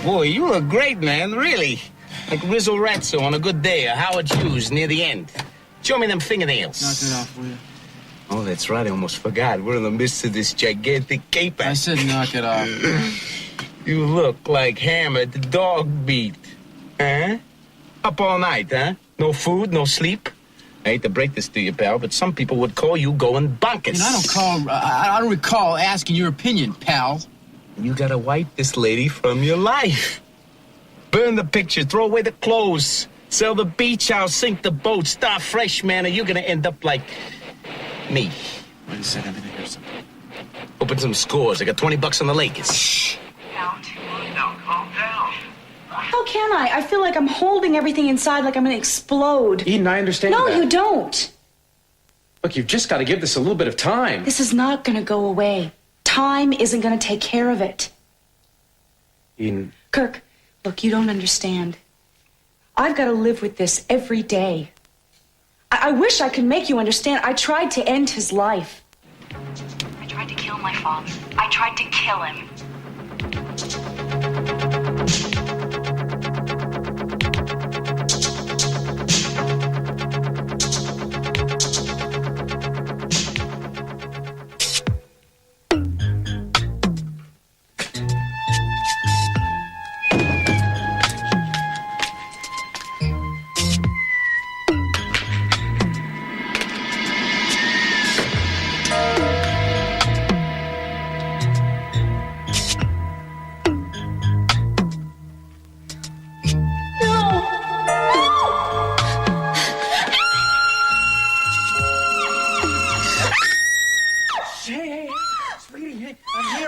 Boy, you look great, man, really. Like Rizzo Razzo on a good day, or Howard Hughes near the end. Show me them fingernails. Knock it off, will you? Oh, that's right, I almost forgot. We're in the midst of this gigantic caper. I said knock it off. You look like Hammered the dog beat. Huh? Up all night, huh? No food, no sleep? I hate to break this to you, pal, but some people would call you going bonkers. You know, I don't recall asking your opinion, pal. You gotta wipe this lady from your life. Burn the picture, throw away the clothes, sell the beach house, sink the boat, start fresh, man, or you're gonna end up like me. Wait a second, I think I hear something. Open some scores. I got $20 on the Lakers. Shh. Now, calm down. How can I? I feel like I'm holding everything inside like I'm gonna explode. Eden, I understand No, that. you don't. Look, you've just got to give this a little bit of time. This is not gonna go away. Time isn't gonna take care of it. Eden. Kirk, look, you don't understand. I've got to live with this every day. I wish I could make you understand. I tried to end his life. I tried to kill my father. I tried to kill him.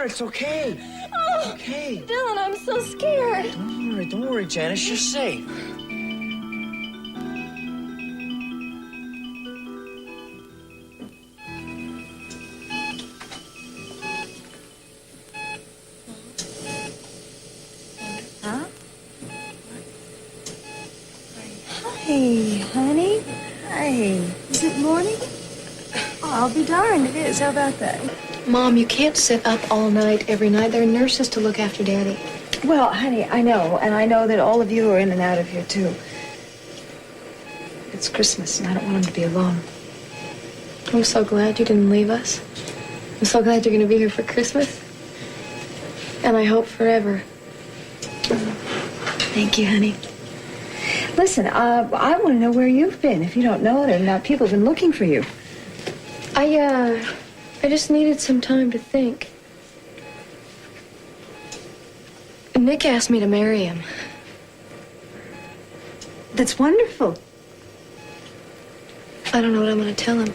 It's okay. Oh, Okay. Dylan, I'm so scared. Don't worry, Janice. You're safe. Huh? Hi, honey. Hi. Is it morning? Oh, I'll be darned, it is. How about that? Mom, you can't sit up all night every night. There are nurses to look after Daddy. Well, honey, I know, and I know that all of you are in and out of here, too. It's Christmas, and I don't want him to be alone. I'm so glad you didn't leave us. I'm so glad you're going to be here for Christmas. And I hope forever. Thank you, honey. Listen, I want to know where you've been. If you don't know it, and people have been looking for you. I just needed some time to think. Nick asked me to marry him. That's wonderful. I don't know what I'm going to tell him.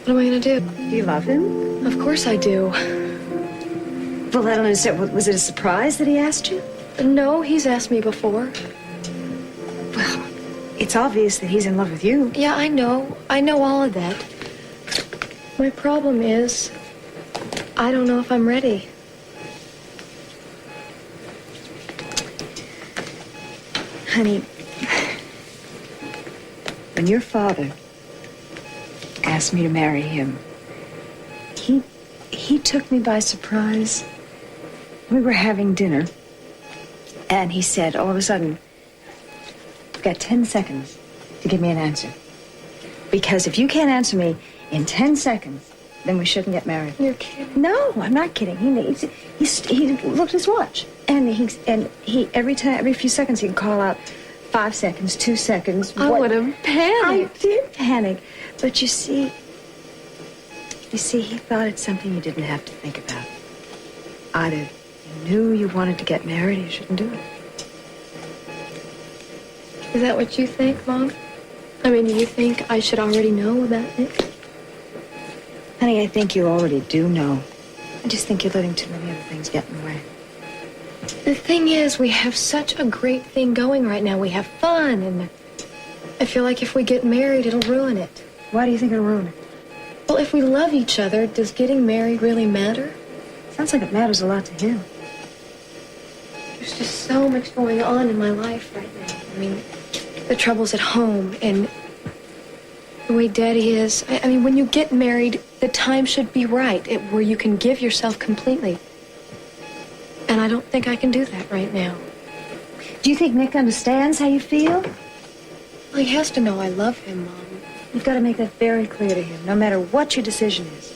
What am I going to do? Do you love him? Of course I do. Well, I don't understand. Was it a surprise that he asked you? No, he's asked me before. Well, it's obvious that he's in love with you. Yeah, I know. I know all of that. My problem is, I don't know if I'm ready. Honey, when your father asked me to marry him, he took me by surprise. We were having dinner, and he said, all of a sudden, "You've got 10 seconds to give me an answer. Because if you can't answer me in 10 seconds, then we shouldn't get married." You're kidding. No, I'm not kidding. He looked at his watch, and he every few seconds he'd call out 5 seconds, 2 seconds. I would have panicked. I did panic, but you see, he thought it's something you didn't have to think about. Either you knew you wanted to get married, or you shouldn't do it. Is that what you think, Mom? I mean, do you think I should already know about Nick? Honey, I think you already do know. I just think you're letting too many other things get in the way. The thing is, we have such a great thing going right now. We have fun, and I feel like if we get married, it'll ruin it. Why do you think it'll ruin it? Well, if we love each other, does getting married really matter? Sounds like it matters a lot to him. There's just so much going on in my life right now. I mean, the troubles at home and the way Daddy is. I mean, when you get married, the time should be right, where you can give yourself completely. And I don't think I can do that right now. Do you think Nick understands how you feel? Well, he has to know I love him, Mom. You've got to make that very clear to him, no matter what your decision is.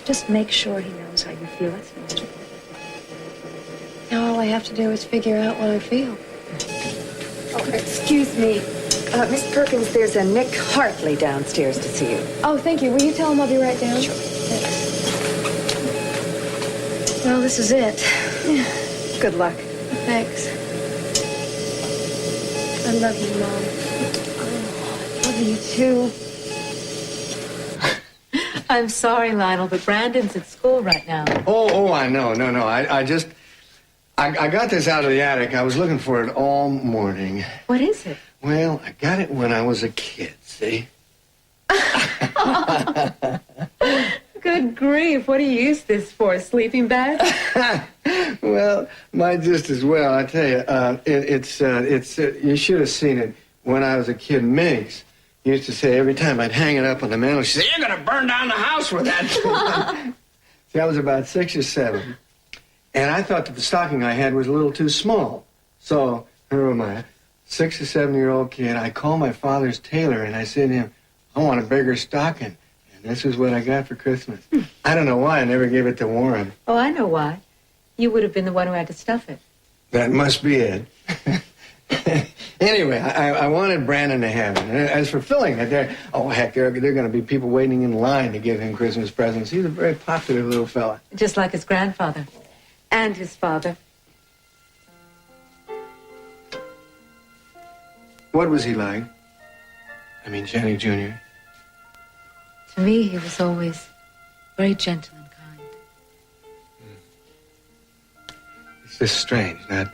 Just make sure he knows how you feel. That's the most important. Now all I have to do is figure out what I feel. Oh, excuse me. Miss Perkins, there's a Nick Hartley downstairs to see you. Oh, thank you. Will you tell him I'll be right down? Sure. Thanks. Well, this is it. Yeah. Good luck. Thanks. I love you, Mom. I love you, too. I'm sorry, Lionel, but Brandon's at school right now. Oh, I know. No. I got this out of the attic. I was looking for it all morning. What is it? Well, I got it when I was a kid, see? Good grief. What do you use this for? A sleeping bag? Well, might just as well, I tell you. You should have seen it when I was a kid. Minx used to say every time I'd hang it up on the mantel, she'd say, "You're going to burn down the house with that." See, I was about 6 or 7. And I thought that the stocking I had was a little too small. So, who am I? 6 or 7-year-old kid. I called my father's tailor and I said to him, "I want a bigger stocking." And this is what I got for Christmas. I don't know why I never gave it to Warren. Oh, I know why. You would have been the one who had to stuff it. That must be it. Anyway, I wanted Brandon to have it. As for filling it, there are going to be people waiting in line to give him Christmas presents. He's a very popular little fella. Just like his grandfather. And his father. What was he like? I mean, Jenny Jr. To me, he was always very gentle and kind. It's just strange not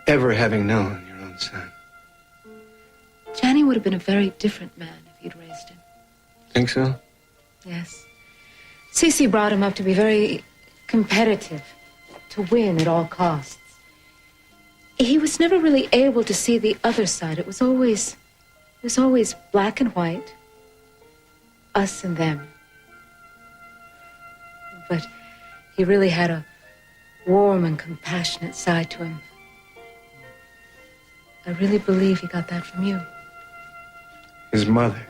ever having known your own son. Johnny would have been a very different man if you'd raised him. Think so? Yes. Cece brought him up to be very competitive, to win at all costs. He was never really able to see the other side. It was always black and white, us and them. But he really had a warm and compassionate side to him. I really believe he got that from you. His mother.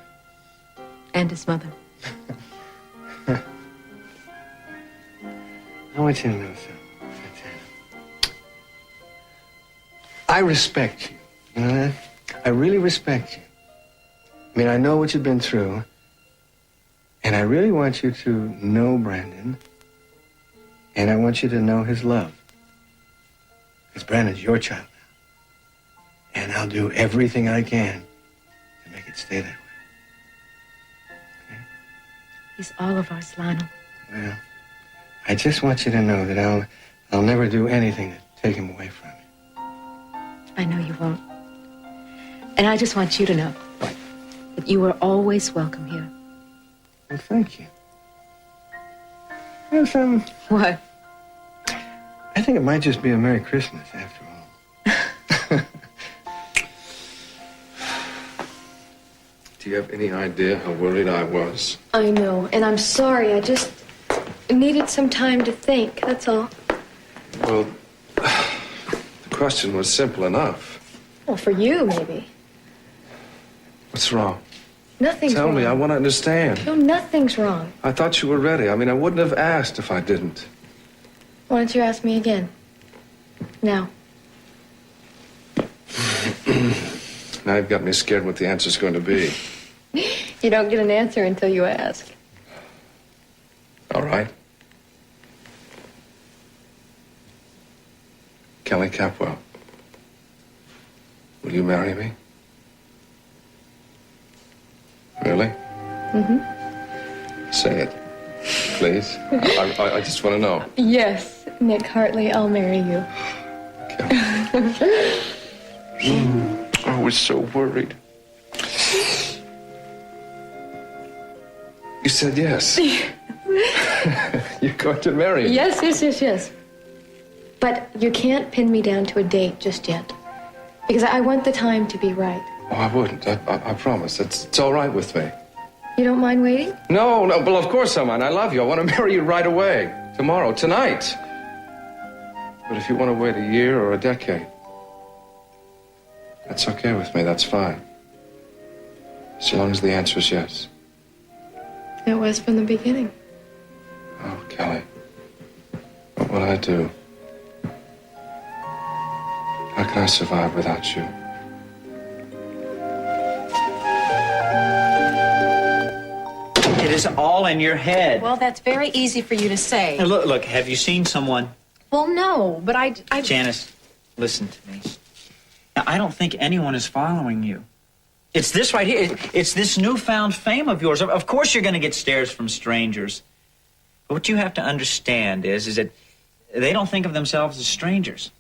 And his mother. I want you to know something. I respect you. You know that? I really respect you. I mean, I know what you've been through. And I really want you to know Brandon. And I want you to know his love. Because Brandon's your child now. And I'll do everything I can to make it stay that way. Okay? He's all of ours, Lionel. Well, I just want you to know that I'll never do anything to take him away from you. I know you won't. And I just want you to know that you are always welcome here. Well, thank you. You know, What? I think it might just be a Merry Christmas after all. Do you have any idea how worried I was? I know, and I'm sorry. I just needed some time to think, that's all. Well, the question was simple enough. Well, for you, maybe. What's wrong? Nothing's wrong. Tell me, I want to understand. No, nothing's wrong. I thought you were ready. I mean, I wouldn't have asked if I didn't. Why don't you ask me again? Now. Now you've got me scared what the answer's going to be. You don't get an answer until you ask. All right. Kelly Capwell, will you marry me? Really? Mm-hmm. Say it, please. I just want to know. Yes, Nick Hartley, I'll marry you. I was so worried. You said yes. You're going to marry me. Yes. But you can't pin me down to a date just yet. Because I want the time to be right. Oh, I wouldn't. I promise. It's all right with me. You don't mind waiting? No. Well, of course I mind. I love you. I want to marry you right away. Tomorrow. Tonight. But if you want to wait a year or a decade, that's okay with me. That's fine. So long as the answer is yes. It was from the beginning. Oh, Kelly. What would I do? How can I survive without you? It is all in your head. Well, that's very easy for you to say. Now, look, have you seen someone? Well, no, but I... Janice, listen to me. Now, I don't think anyone is following you. It's this right here. It's this newfound fame of yours. Of course you're going to get stares from strangers. But what you have to understand is that they don't think of themselves as strangers.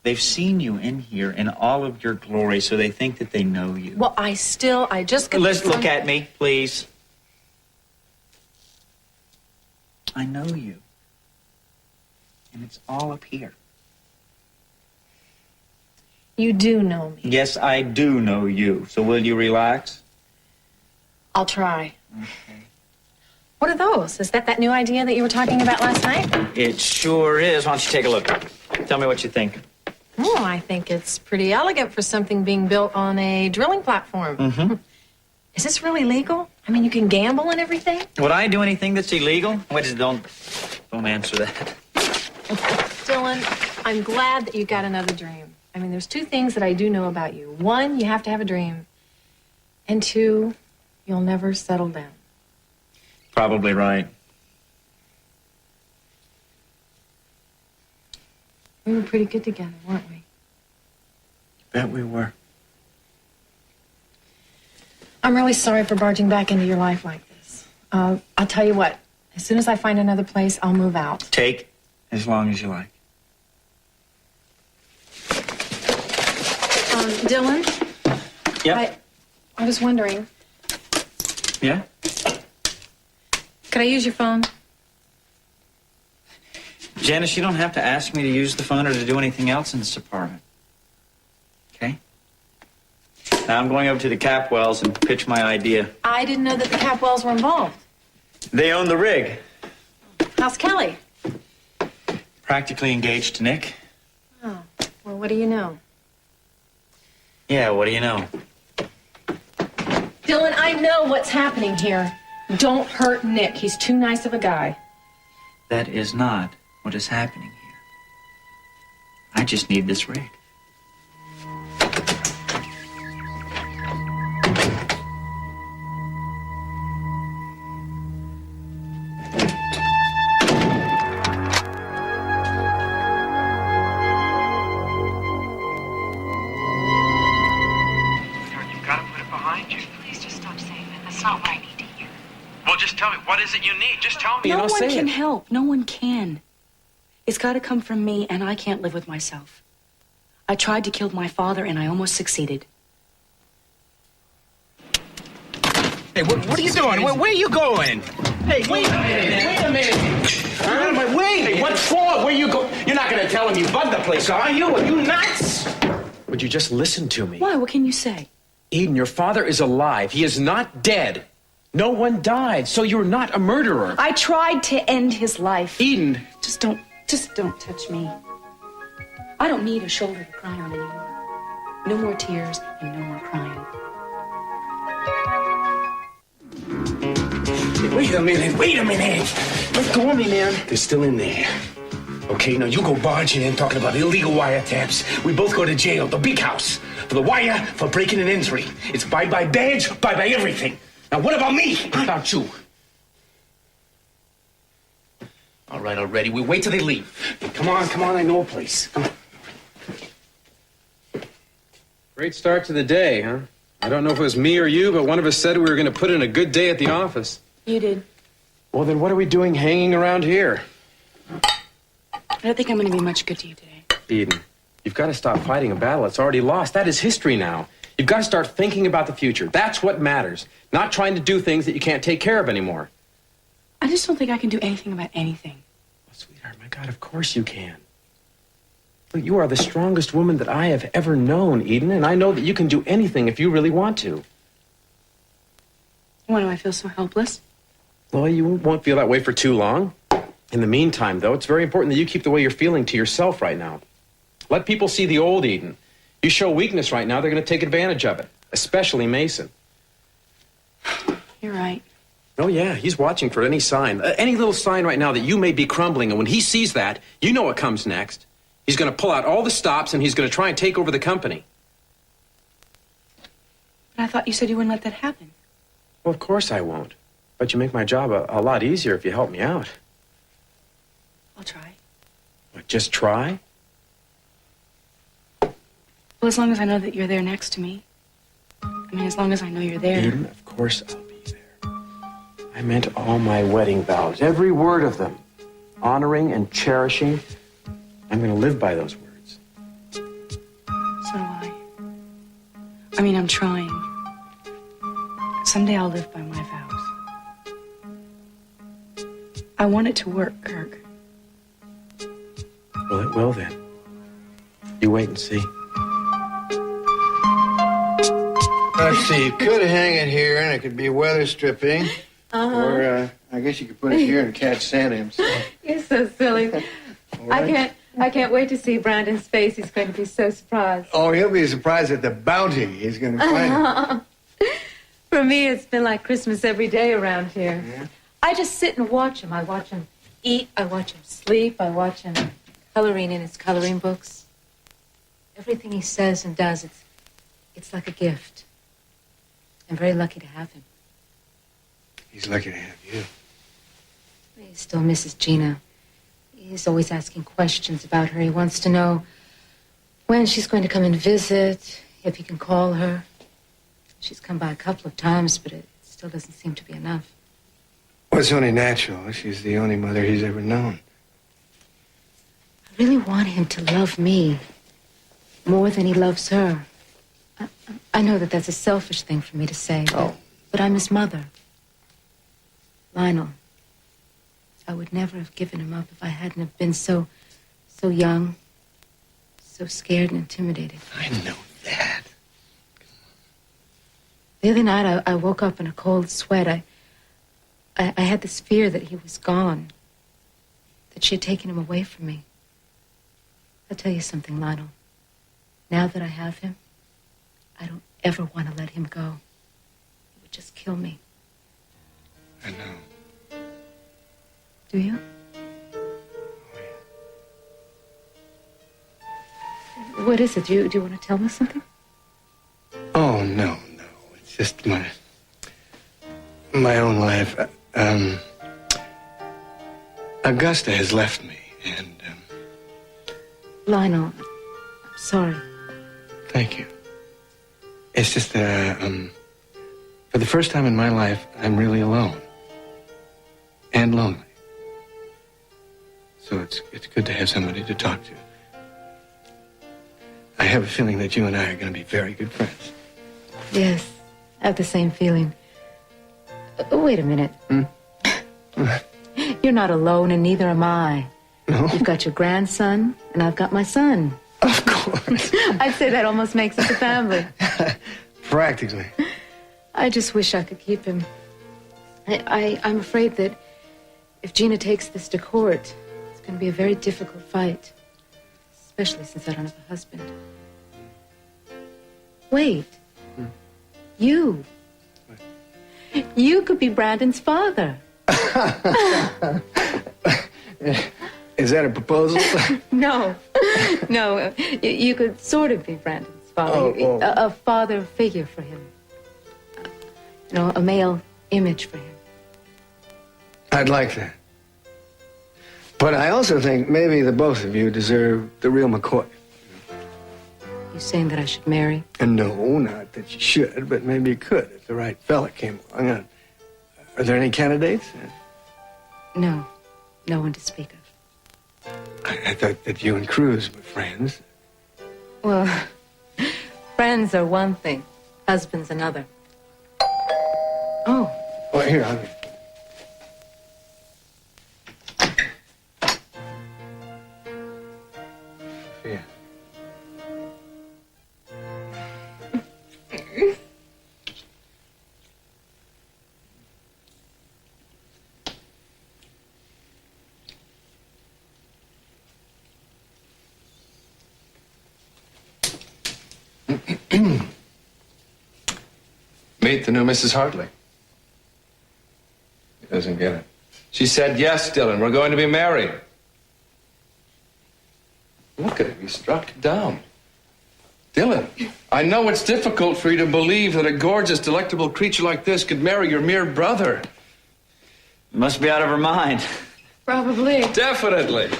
They've seen you in here in all of your glory, so they think that they know you. Well, I just... Let's look at me, please. I know you. And it's all up here. You do know me. Yes, I do know you. So will you relax? I'll try. Okay. What are those? Is that new idea that you were talking about last night? It sure is. Why don't you take a look? Tell me what you think. Oh, I think it's pretty elegant for something being built on a drilling platform. Mm-hmm. Is this really legal? I mean, you can gamble and everything? Would I do anything that's illegal? Wait, don't answer that. Dylan, I'm glad that you got another dream. I mean, there's two things that I do know about you. One, you have to have a dream. And two, you'll never settle down. Probably right. We were pretty good together, weren't we? Bet we were. I'm really sorry for barging back into your life like this. I'll tell you what. As soon as I find another place, I'll move out. Take as long as you like. Dylan? Yeah? I was wondering, Yeah? could I use your phone? Janice, you don't have to ask me to use the phone or to do anything else in this apartment. Okay? Now I'm going over to the Capwells and pitch my idea. I didn't know that the Capwells were involved. They own the rig. How's Kelly? Practically engaged to Nick. Oh, well, what do you know? Yeah, what do you know? Dylan, I know what's happening here. Don't hurt Nick. He's too nice of a guy. That is not what is happening here. I just need this rig. No one can help. No one can. It's got to come from me, and I can't live with myself. I tried to kill my father, and I almost succeeded. Hey, what are you doing? Where are you going? Hey, wait a minute. Out of my way. Hey, what for? Where you go? You're not going to tell him you bugged the place, are you? Are you nuts? Would you just listen to me? Why? What can you say? Eden, your father is alive. He is not dead. No one died, so you're not a murderer. I tried to end his life. Eden. Just don't touch me. I don't need a shoulder to cry on anymore. No more tears and no more crying. Hey, wait a minute. Let go of me, man. They're still in there. Okay, now you go barging in talking about illegal wiretaps. We both go to jail, the big house. For the wire, for breaking and entry. It's bye-bye badge, bye-bye everything. Now, what about me? What about you? All right, already. We wait till they leave. Hey, come on, I know a place. Come on. Great start to the day, huh? I don't know if it was me or you, but one of us said we were going to put in a good day at the office. You did. Well, then what are we doing hanging around here? I don't think I'm going to be much good to you today. Eden, you've got to stop fighting a battle that's already lost. That is history now. You've got to start thinking about the future. That's what matters. Not trying to do things that you can't take care of anymore. I just don't think I can do anything about anything. Oh, sweetheart, my God, of course you can. Look, you are the strongest woman that I have ever known, Eden, and I know that you can do anything if you really want to. Why do I feel so helpless? Well, you won't feel that way for too long. In the meantime, though, it's very important that you keep the way you're feeling to yourself right now. Let people see the old Eden. You show weakness right now, they're going to take advantage of it, especially Mason. You're right. Oh, yeah, he's watching for any sign, any little sign right now that you may be crumbling. And when he sees that, you know what comes next. He's going to pull out all the stops and he's going to try and take over the company. But I thought you said you wouldn't let that happen. Well, of course I won't. But you make my job a lot easier if you help me out. I'll try. What, just try? Well, as long as I know that you're there next to me. I mean, as long as I know you're there. Eden, of course I'll be there. I meant all my wedding vows, every word of them. Honoring and cherishing. I'm going to live by those words. So do I. I mean, I'm trying. Someday I'll live by my vows. I want it to work, Kirk. Well, it will then. You wait and see. Let's see, you could hang it here and it could be weather stripping. Or I guess you could put it here and catch Santa himself. You're so silly. Right. I can't wait to see Brandon's face. He's going to be so surprised. Oh, he'll be surprised at the bounty he's going to find. For me, it's been like Christmas every day around here. Yeah. I just sit and watch him. I watch him eat. I watch him sleep. I watch him coloring in his coloring books. Everything he says and does, it's like a gift. I'm very lucky to have him. He's lucky to have you. He still misses Gina. He's always asking questions about her. He wants to know when she's going to come and visit, if he can call her. She's come by a couple of times, but it still doesn't seem to be enough. Well, it's only natural. She's the only mother he's ever known. I really want him to love me more than he loves her. I know that that's a selfish thing for me to say, but I'm his mother. Lionel, I would never have given him up if I hadn't have been so young, so scared and intimidated. I know that. The other night, I woke up in a cold sweat. I had this fear that he was gone, that she had taken him away from me. I'll tell you something, Lionel. Now that I have him, I don't ever want to let him go. It would just kill me. I know. Do you? What is it? Do you want to tell me something? Oh, no. It's just my own life. Augusta has left me, and... Lionel, I'm sorry. Thank you. It's just that, for the first time in my life, I'm really alone. And lonely. So it's good to have somebody to talk to. I have a feeling that you and I are going to be very good friends. Yes, I have the same feeling. Wait a minute. You're not alone, and neither am I. No? You've got your grandson, and I've got my son. Of course. I'd say that almost makes us a family. Practically. I just wish I could keep him. I'm afraid that if Gina takes this to court, it's going to be a very difficult fight. Especially since I don't have a husband. Wait. You. What? You could be Brandon's father. Is that a proposal? No. No. You could sort of be Brandon's father. A father figure for him. You know, a male image for him. I'd like that. But I also think maybe the both of you deserve the real McCoy. You saying that I should marry? And no, not that you should, but maybe you could if the right fella came along. Are there any candidates? No. No one to speak of. I thought that you and Cruz were friends. Well, friends are one thing. Husband's another. Oh. Well, here, I'll get... Yeah. Meet the new Mrs. Hartley. He doesn't get it. She said, yes, Dylan, we're going to be married. Look at him, he's struck dumb. Dylan, I know it's difficult for you to believe that a gorgeous, delectable creature like this could marry your mere brother. Must be out of her mind. Probably. Definitely.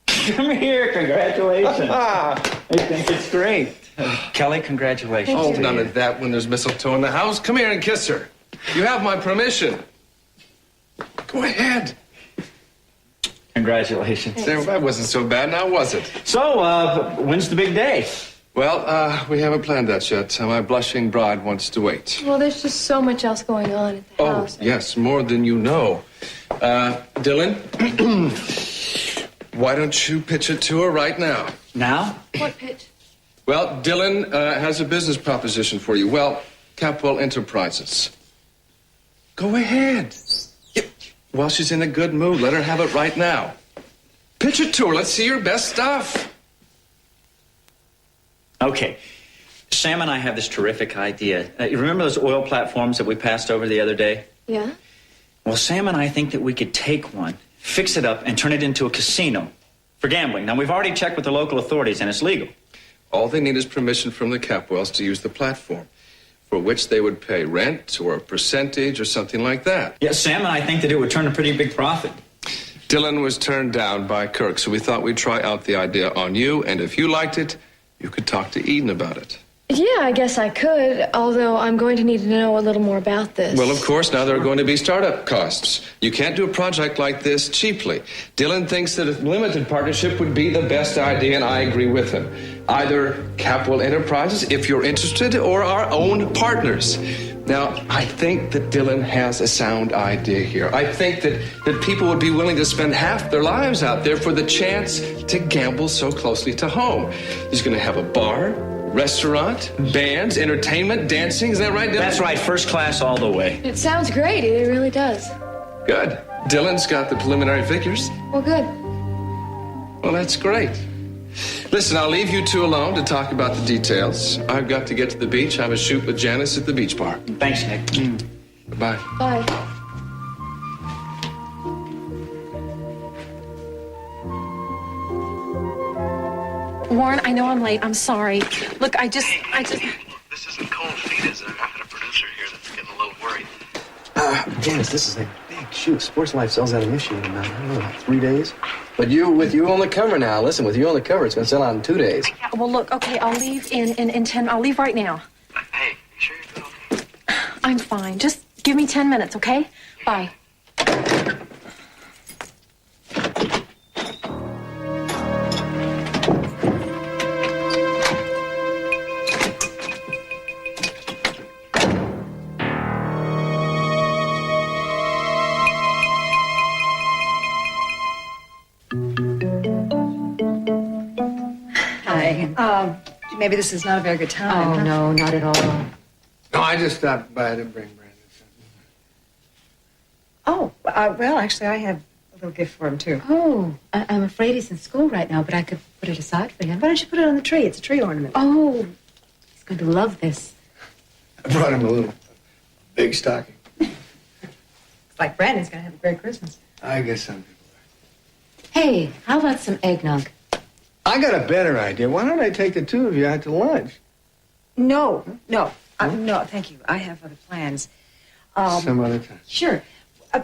Come here, congratulations. I think it's great. Kelly, congratulations. Oh, none of that when there's mistletoe in the house. Come here and kiss her. You have my permission. Go ahead. Congratulations. That wasn't so bad, now was it? So, when's the big day? Well, we haven't planned that yet. My blushing bride wants to wait. Well, there's just so much else going on at the house. Oh, yes, more than you know. Dylan, why don't you pitch it to her right now? Now? What pitch? Well, Dylan has a business proposition for you. Well, Capwell Enterprises. Go ahead. Yeah. While she's in a good mood, let her have it right now. Pitch it to her. Let's see your best stuff. Okay. Sam and I have this terrific idea. You remember those oil platforms that we passed over the other day? Yeah? Well, Sam and I think that we could take one, fix it up, and turn it into a casino for gambling. Now, we've already checked with the local authorities, and it's legal. All they need is permission from the Capwells to use the platform, for which they would pay rent or a percentage or something like that. Yeah, Sam and I think that it would turn a pretty big profit. Dylan was turned down by Kirk, so we thought we'd try out the idea on you, and if you liked it, you could talk to Eden about it. Yeah, I guess I could, although I'm going to need to know a little more about this. Well, of course, now there are going to be startup costs. You can't do a project like this cheaply. Dylan thinks that a limited partnership would be the best idea, and I agree with him. Either Capwell Enterprises, if you're interested, or our own partners. Now, I think that Dylan has a sound idea here. I think that people would be willing to spend half their lives out there for the chance to gamble so closely to home. He's going to have a bar, restaurant, bands, entertainment, dancing. Is that right, Dylan? That's right, first class all the way. It sounds great. It really does. Good. Dylan's got the preliminary figures. Well, good. Well, that's great. Listen, I'll leave you two alone to talk about the details. I've got to get to the beach. I have a shoot with Janice at the beach bar. Thanks, Nick. Bye. Bye. Warren, I know I'm late. I'm sorry. Look, I just... This isn't cold feet, is it? I've got a producer here that's getting a little worried. Janice, this is a big shoot. Sports Life sells out of Michigan in, I don't know, like 3 days. But with you on the cover now, listen, with you on the cover, it's going to sell out in 2 days. Well, look, okay, I'll leave in 10... I'll leave right now. Hey, you sure you're doing okay? I'm fine. Just give me 10 minutes, okay? Bye. Maybe this is not a very good time. Oh, no, not at all. No, I just stopped by to bring Brandon something. Oh, well, actually, I have a little gift for him, too. Oh, I'm afraid he's in school right now, but I could put it aside for him. Why don't you put it on the tree? It's a tree ornament. Oh, he's going to love this. I brought him a little big stocking. It's like Brandon's going to have a great Christmas. I guess some people Hey, how about some eggnog? I got a better idea. Why don't I take the two of you out to lunch? No, thank you. I have other plans. Some other time. Sure.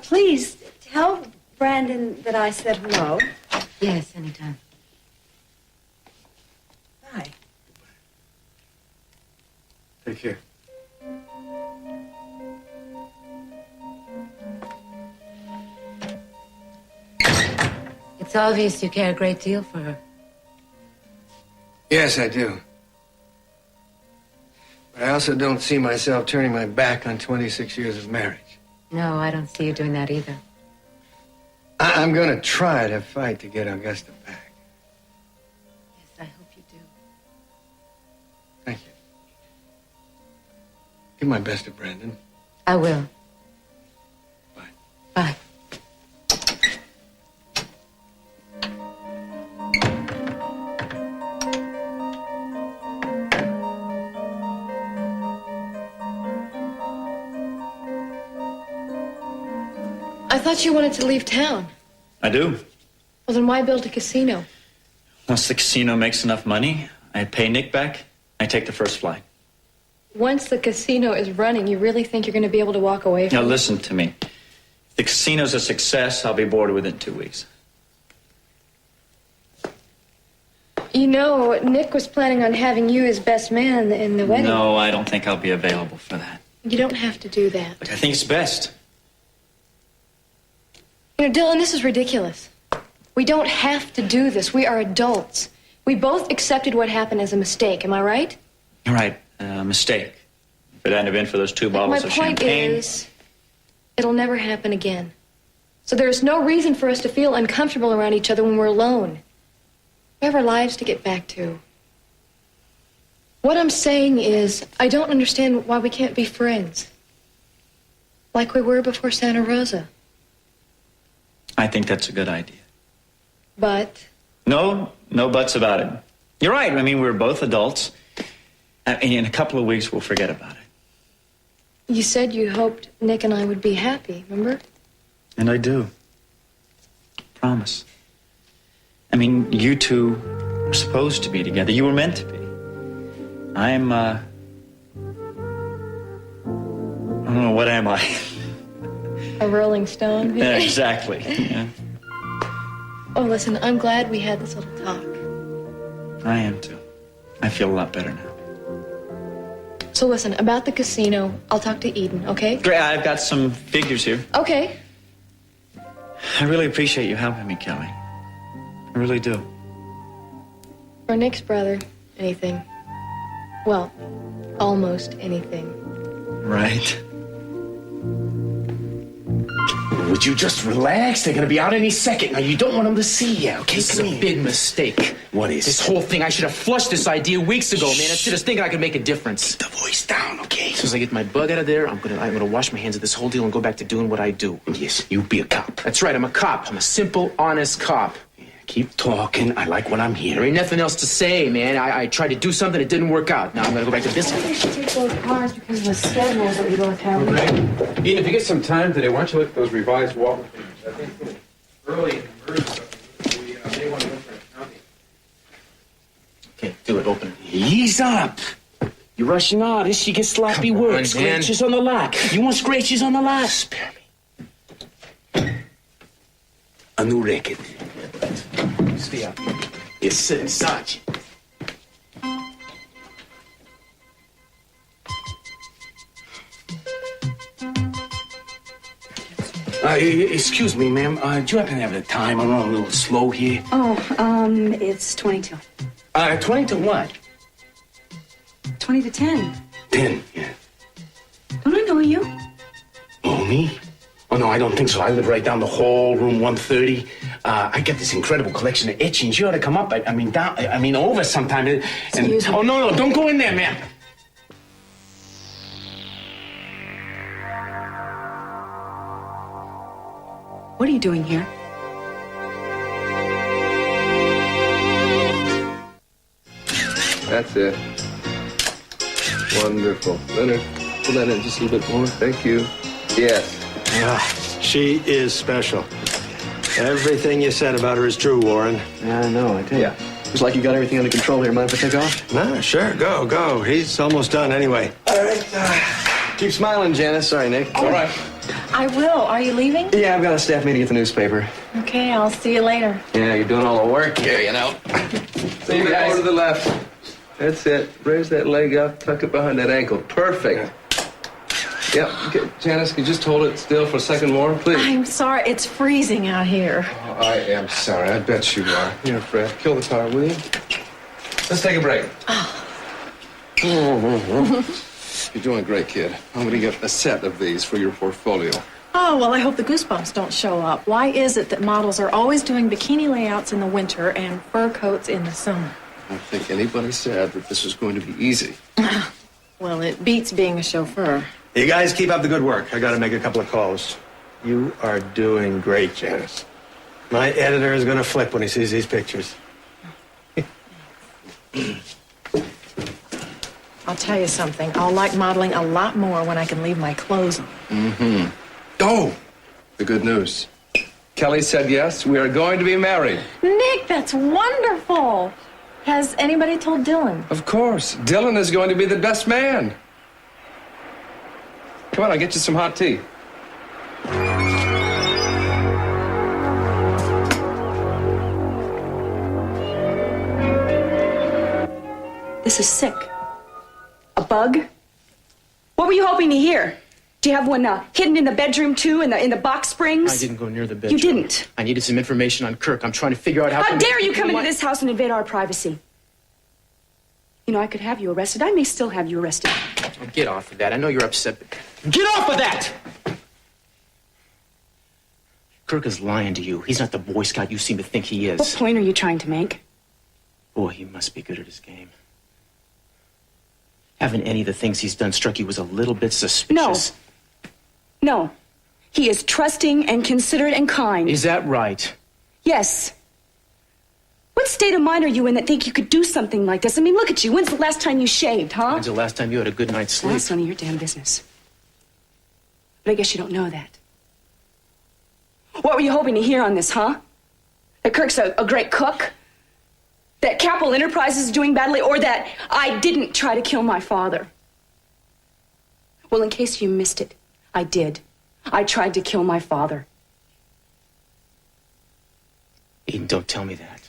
Please tell Brandon that I said hello. Yes, anytime. Bye. Take care. It's obvious you care a great deal for her. Yes, I do. But I also don't see myself turning my back on 26 years of marriage. No, I don't see you doing that either. I'm going to try to fight to get Augusta back. Yes, I hope you do. Thank you. Give my best to Brandon. I will. Bye. Bye. I thought you wanted to leave town. I do. Well, then why build a casino? Once the casino makes enough money, I pay Nick back, I take the first flight. Once the casino is running, you really think you're going to be able to walk away from Now it? listen to me. If the casino's a success, I'll be bored within 2 weeks. You know, Nick was planning on having you as best man in the wedding. No, I don't think I'll be available for that. You don't have to do that. Look, I think it's best. You know, Dylan, this is ridiculous. We don't have to do this. We are adults. We both accepted what happened as a mistake. Am I right? You're right. Mistake. If it hadn't have been for those 2 bottles of champagne. My point is, it'll never happen again. So there's no reason for us to feel uncomfortable around each other when we're alone. We have our lives to get back to. What I'm saying is, I don't understand why we can't be friends. Like we were before Santa Rosa. I think that's a good idea. But No buts about it. You're right. I mean, we're both adults. In a couple of weeks, we'll forget about it. you said you hoped Nick and I would be happy, remember? And I do. Promise. I mean, you two were supposed to be together. You were meant to be. I don't know, what am I? A Rolling Stone? Yeah, exactly. Yeah. Oh, listen, I'm glad we had this little talk. I am too. I feel a lot better now. So listen, about the casino, I'll talk to Eden, okay? Great, I've got some figures here. Okay. I really appreciate you helping me, Kelly. I really do. For Nick's brother, anything. Well, almost anything. Right. Would you just relax? They're gonna be out any second. Now, you don't want them to see you, okay? This is a big mistake. What is? This whole thing, I should have flushed this idea weeks ago, man. Instead of thinking I could make a difference. Keep the voice down, okay? As soon as I get my bug out of there, I'm gonna wash my hands of this whole deal and go back to doing what I do. Yes, you be a cop. That's right, I'm a cop. I'm a simple, honest cop. Keep talking. I like what I'm There hearing. ain't nothing else to say, man. I tried to do something, it didn't work out. Now I'm gonna go back to business. I should take those cars because of the schedules that we both have. Ian, if you get some time today, why don't you look at those revised Walton figures? I think early in the merge, we may want to look for an accounting. Okay, do it, open it. Ease up. You're rushing artists. You get sloppy Come work. on, Scratches on the lot. You want scratches on the lot? Spare me. A new record. Stay up. Yes, sir, Sergeant. Excuse me, ma'am. Do you happen to have the time? I'm running a little slow here. Oh, it's 22. 20 to what? 20 to 10. 10, yeah. Don't I know you? Oh, me? Oh, no, I don't think so. I live right down the hall, room 130. I get this incredible collection of etchings. You ought to come up, over sometime. Excuse me. Oh, no, don't go in there, ma'am. What are you doing here? That's it. Wonderful. Leonard, pull that in just a little bit more. Thank you. Yes. Yeah, she is special. Everything you said about her is true, Warren. Yeah, I know, I tell you. Looks like you got everything under control here. Mind if I take off? No, sure, go. He's almost done anyway. All right. Keep smiling, Janice. Sorry, Nick. All right. I will. Are you leaving? Yeah, I've got a staff meeting at the newspaper. Okay, I'll see you later. Yeah, you're doing all the work here, you know. See you guys. Over to the left. That's it. Raise that leg up. Tuck it behind that ankle. Perfect. Yep. Okay. Janice, can you just hold it still for a second more, please? I'm sorry. It's freezing out here. Oh, I am sorry. I bet you are. Here, Fred. Kill the car, will you? Let's take a break. You're doing great, kid. I'm going to get a set of these for your portfolio. Oh, well, I hope the goosebumps don't show up. Why is it that models are always doing bikini layouts in the winter and fur coats in the summer? I don't think anybody said that this was going to be easy. Well, it beats being a chauffeur. You guys keep up the good work. I gotta make a couple of calls. You are doing great, Janice. My editor is gonna flip when he sees these pictures. I'll tell you something. I'll like modeling a lot more when I can leave my clothes on. Mm-hmm. Oh, The good news. Kelly said yes, we are going to be married. Nick, that's wonderful. Has anybody told Dylan? Of course. Dylan is going to be the best man. Come on, I'll get you some hot tea. This is sick. A bug? What were you hoping to hear? Do you have one hidden in the bedroom, too, in the box springs? I didn't go near the bedroom. You didn't. I needed some information on Kirk. I'm trying to figure out how... How dare you come into this house and invade our privacy? You know, I could have you arrested. I may still have you arrested. Oh, get off of that. I know you're upset, but... Get off of that! Kirk is lying to you. He's not the Boy Scout you seem to think he is. What point are you trying to make? Boy, he must be good at his game. Haven't any of the things he's done struck you as a little bit suspicious? No. He is trusting and considerate and kind. Is that right? Yes. What state of mind are you in that think you could do something like this? I mean, look at you. When's the last time you shaved, huh? When's the last time you had a good night's sleep? Well, that's none of your damn business. But I guess you don't know that. What were you hoping to hear on this, huh? That Kirk's a great cook? That Capital Enterprises is doing badly? Or that I didn't try to kill my father? Well, in case you missed it, I did. I tried to kill my father. Eden, don't tell me that.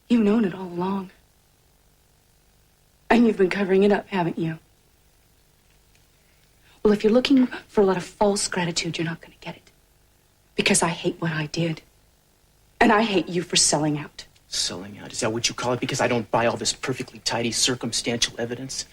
You've known it all along. And you've been covering it up, haven't you? Well, if you're looking for a lot of false gratitude, you're not going to get it. Because I hate what I did. And I hate you for selling out. Selling out? Is that what you call it? Because I don't buy all this perfectly tidy circumstantial evidence?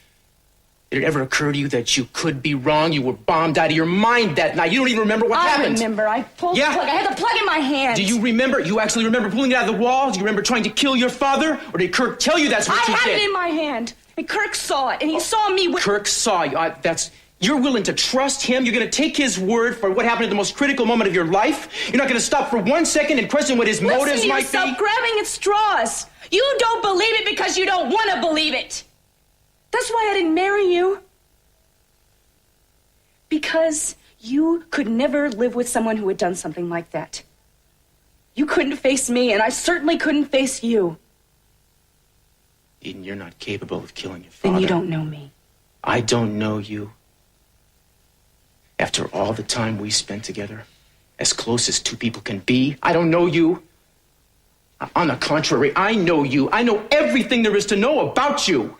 Did it ever occur to you that you could be wrong? You were bombed out of your mind that night. You don't even remember what happened. I remember. I pulled the plug. I had the plug in my hand. Do you remember? You actually remember pulling it out of the wall? Do you remember trying to kill your father? Or did Kirk tell you that's what you did? I had it in my hand. And Kirk saw it. And he saw me with... Kirk saw you. You're willing to trust him? You're going to take his word for what happened at the most critical moment of your life? You're not going to stop for 1 second and question what his motives might be? Stop grabbing at straws. You don't believe it because you don't want to believe it. That's why I didn't marry you. Because you could never live with someone who had done something like that. You couldn't face me, and I certainly couldn't face you. Eden, you're not capable of killing your father. Then you don't know me. I don't know you. After all the time we spent together, as close as two people can be, I don't know you. On the contrary, I know you. I know everything there is to know about you.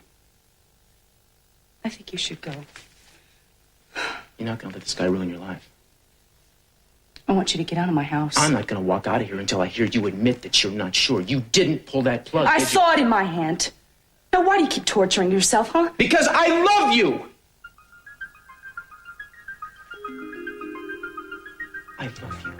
I think you should go. You're not going to let this guy ruin your life. I want you to get out of my house. I'm not going to walk out of here until I hear you admit that you're not sure. You didn't pull that plug. I saw it in my hand. Now, why do you keep torturing yourself, huh? Because I love you! I love you.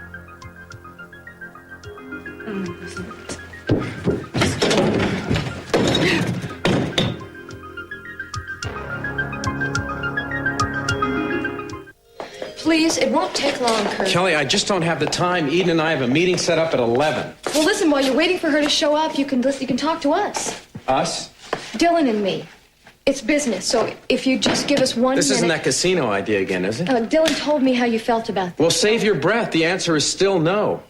Please, it won't take long, Kirk. Kelly, I just don't have the time. Eden and I have a meeting set up at 11. Well, listen, while you're waiting for her to show up, you can talk to us. Us? Dylan and me. It's business, so if you just give us 1 minute... This isn't that casino idea again, is it? Dylan told me how you felt about this. Well, save your breath. The answer is still no.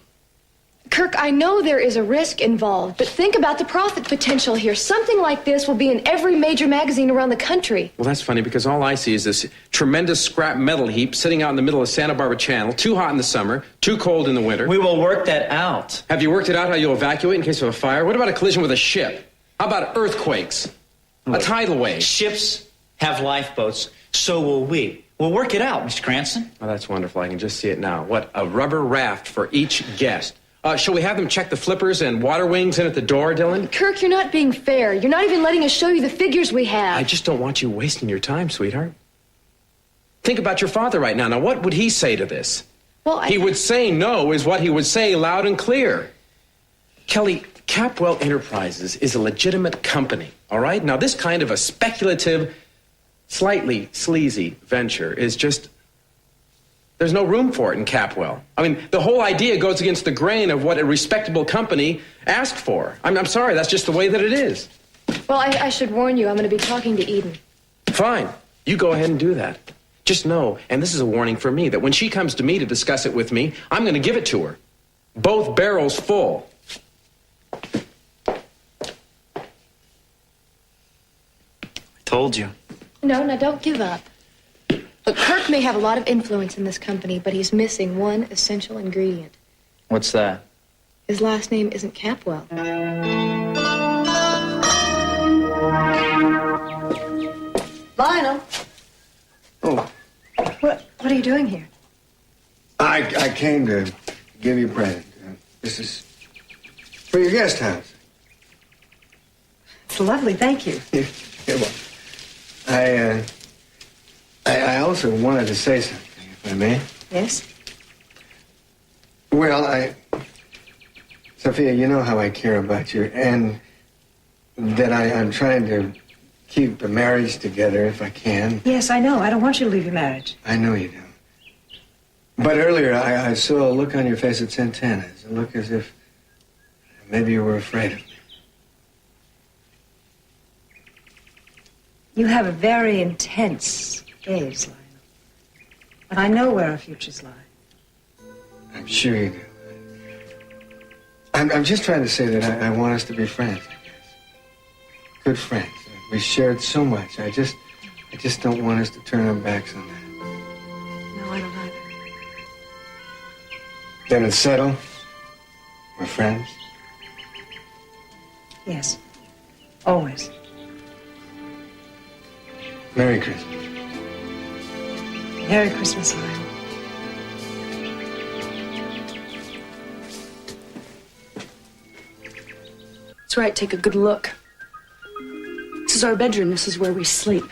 Kirk, I know there is a risk involved, but think about the profit potential here. Something like this will be in every major magazine around the country. Well, that's funny because all I see is this tremendous scrap metal heap sitting out in the middle of Santa Barbara Channel, too hot in the summer, too cold in the winter. We will work that out. Have you worked it out how you'll evacuate in case of a fire? What about a collision with a ship? How about earthquakes? A tidal wave? Ships have lifeboats. So will we. We'll work it out, Mr. Cranston. Oh, that's wonderful. I can just see it now. What, a rubber raft for each guest. Shall we have them check the flippers and water wings in at the door, Dylan? Kirk, you're not being fair. You're not even letting us show you the figures we have. I just don't want you wasting your time, sweetheart. Think about your father right now. Now, what would he say to this? Well, He would say no is what he would say loud and clear. Kelly, Capwell Enterprises is a legitimate company, all right? Now, this kind of a speculative, slightly sleazy venture is just... There's no room for it in Capwell. I mean, the whole idea goes against the grain of what a respectable company asked for. I'm sorry, that's just the way that it is. Well, I should warn you, I'm going to be talking to Eden. Fine. You go ahead and do that. Just know, and this is a warning for me, that when she comes to me to discuss it with me, I'm going to give it to her. Both barrels full. Told you. No, don't give up. Look, Kirk may have a lot of influence in this company, but he's missing one essential ingredient. What's that? His last name isn't Capwell. Lionel. Oh, What are you doing here? I came to give you a present. This is for your guest house. It's lovely, thank you. Yeah, well, I also wanted to say something, if I may. Yes? Well, Sophia, you know how I care about you, and that I'm trying to keep the marriage together if I can. Yes, I know. I don't want you to leave your marriage. I know you do. But earlier, I saw a look on your face that sent tennis, a look as if maybe you were afraid of me. You have a very intense gaze, Lionel. But I know where our futures lie. I'm sure you do. I'm just trying to say that I want us to be friends, I guess. Good friends. We shared so much. I just don't want us to turn our backs on that. No, I don't either. Then it's settled. We're friends. Yes. Always. Merry Christmas. Merry Christmas, Lionel. That's right, take a good look. This is our bedroom. This is where we sleep.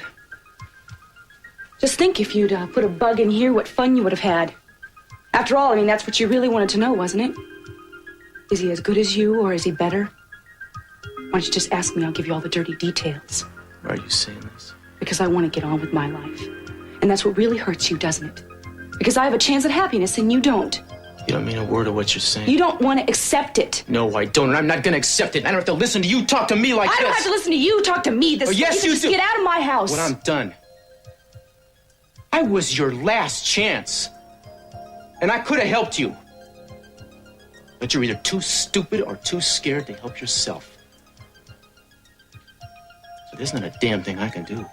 Just think if you'd put a bug in here, what fun you would have had. After all, I mean, that's what you really wanted to know, wasn't it? Is he as good as you, or is he better? Why don't you just ask me? I'll give you all the dirty details. Why are you saying this? Because I want to get on with my life. And that's what really hurts you, doesn't it? Because I have a chance at happiness and you don't. You don't mean a word of what you're saying. You don't want to accept it. No, I don't. And I'm not going to accept it. I don't have to listen to you talk to me like this. I don't have to listen to you talk to me this way. Yes, you just do. Get out of my house. When I'm done. I was your last chance. And I could have helped you. But you're either too stupid or too scared to help yourself. So there's not a damn thing I can do.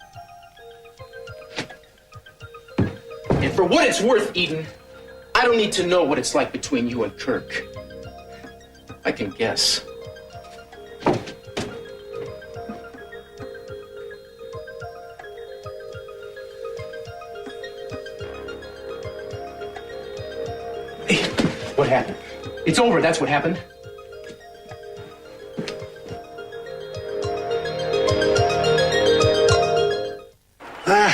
And for what it's worth, Eden, I don't need to know what it's like between you and Kirk. I can guess. Hey, what happened? It's over, that's what happened.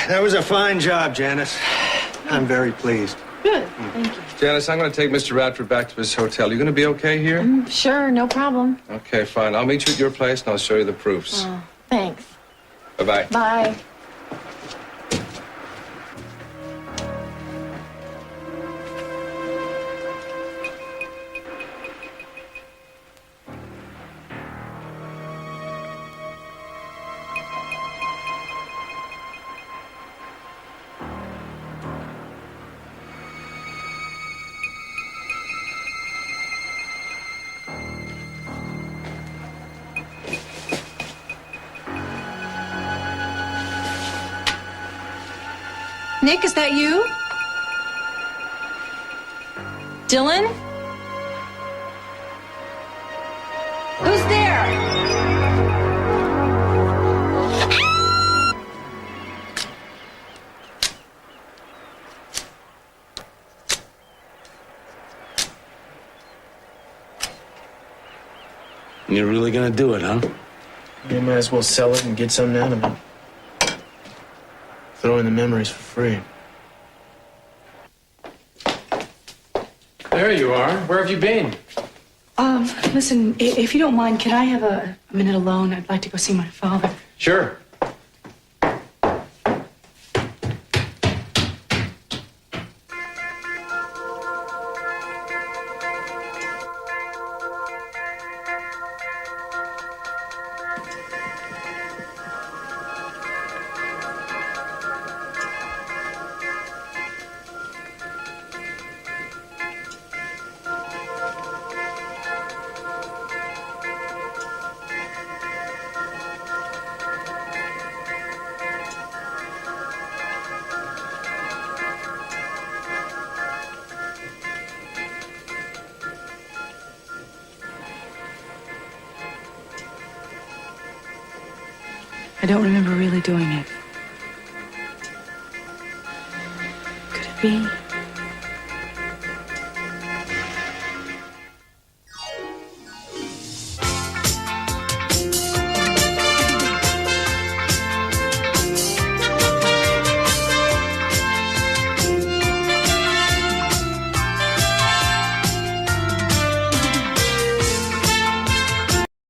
That was a fine job, Janice. I'm very pleased. Good, thank you. Janice, I'm going to take Mr. Radford back to his hotel. You going to be okay here? Sure, no problem. Okay, fine. I'll meet you at your place and I'll show you the proofs. Oh, thanks. Bye-bye. Bye. Nick, is that you? Dylan? Who's there? You're really gonna do it, huh? You might as well sell it and get something out of it. Throw in the memories for free. There you are. Where have you been? Listen, if you don't mind, can I have a minute alone? I'd like to go see my father. Sure. I don't remember really doing it. Could it be?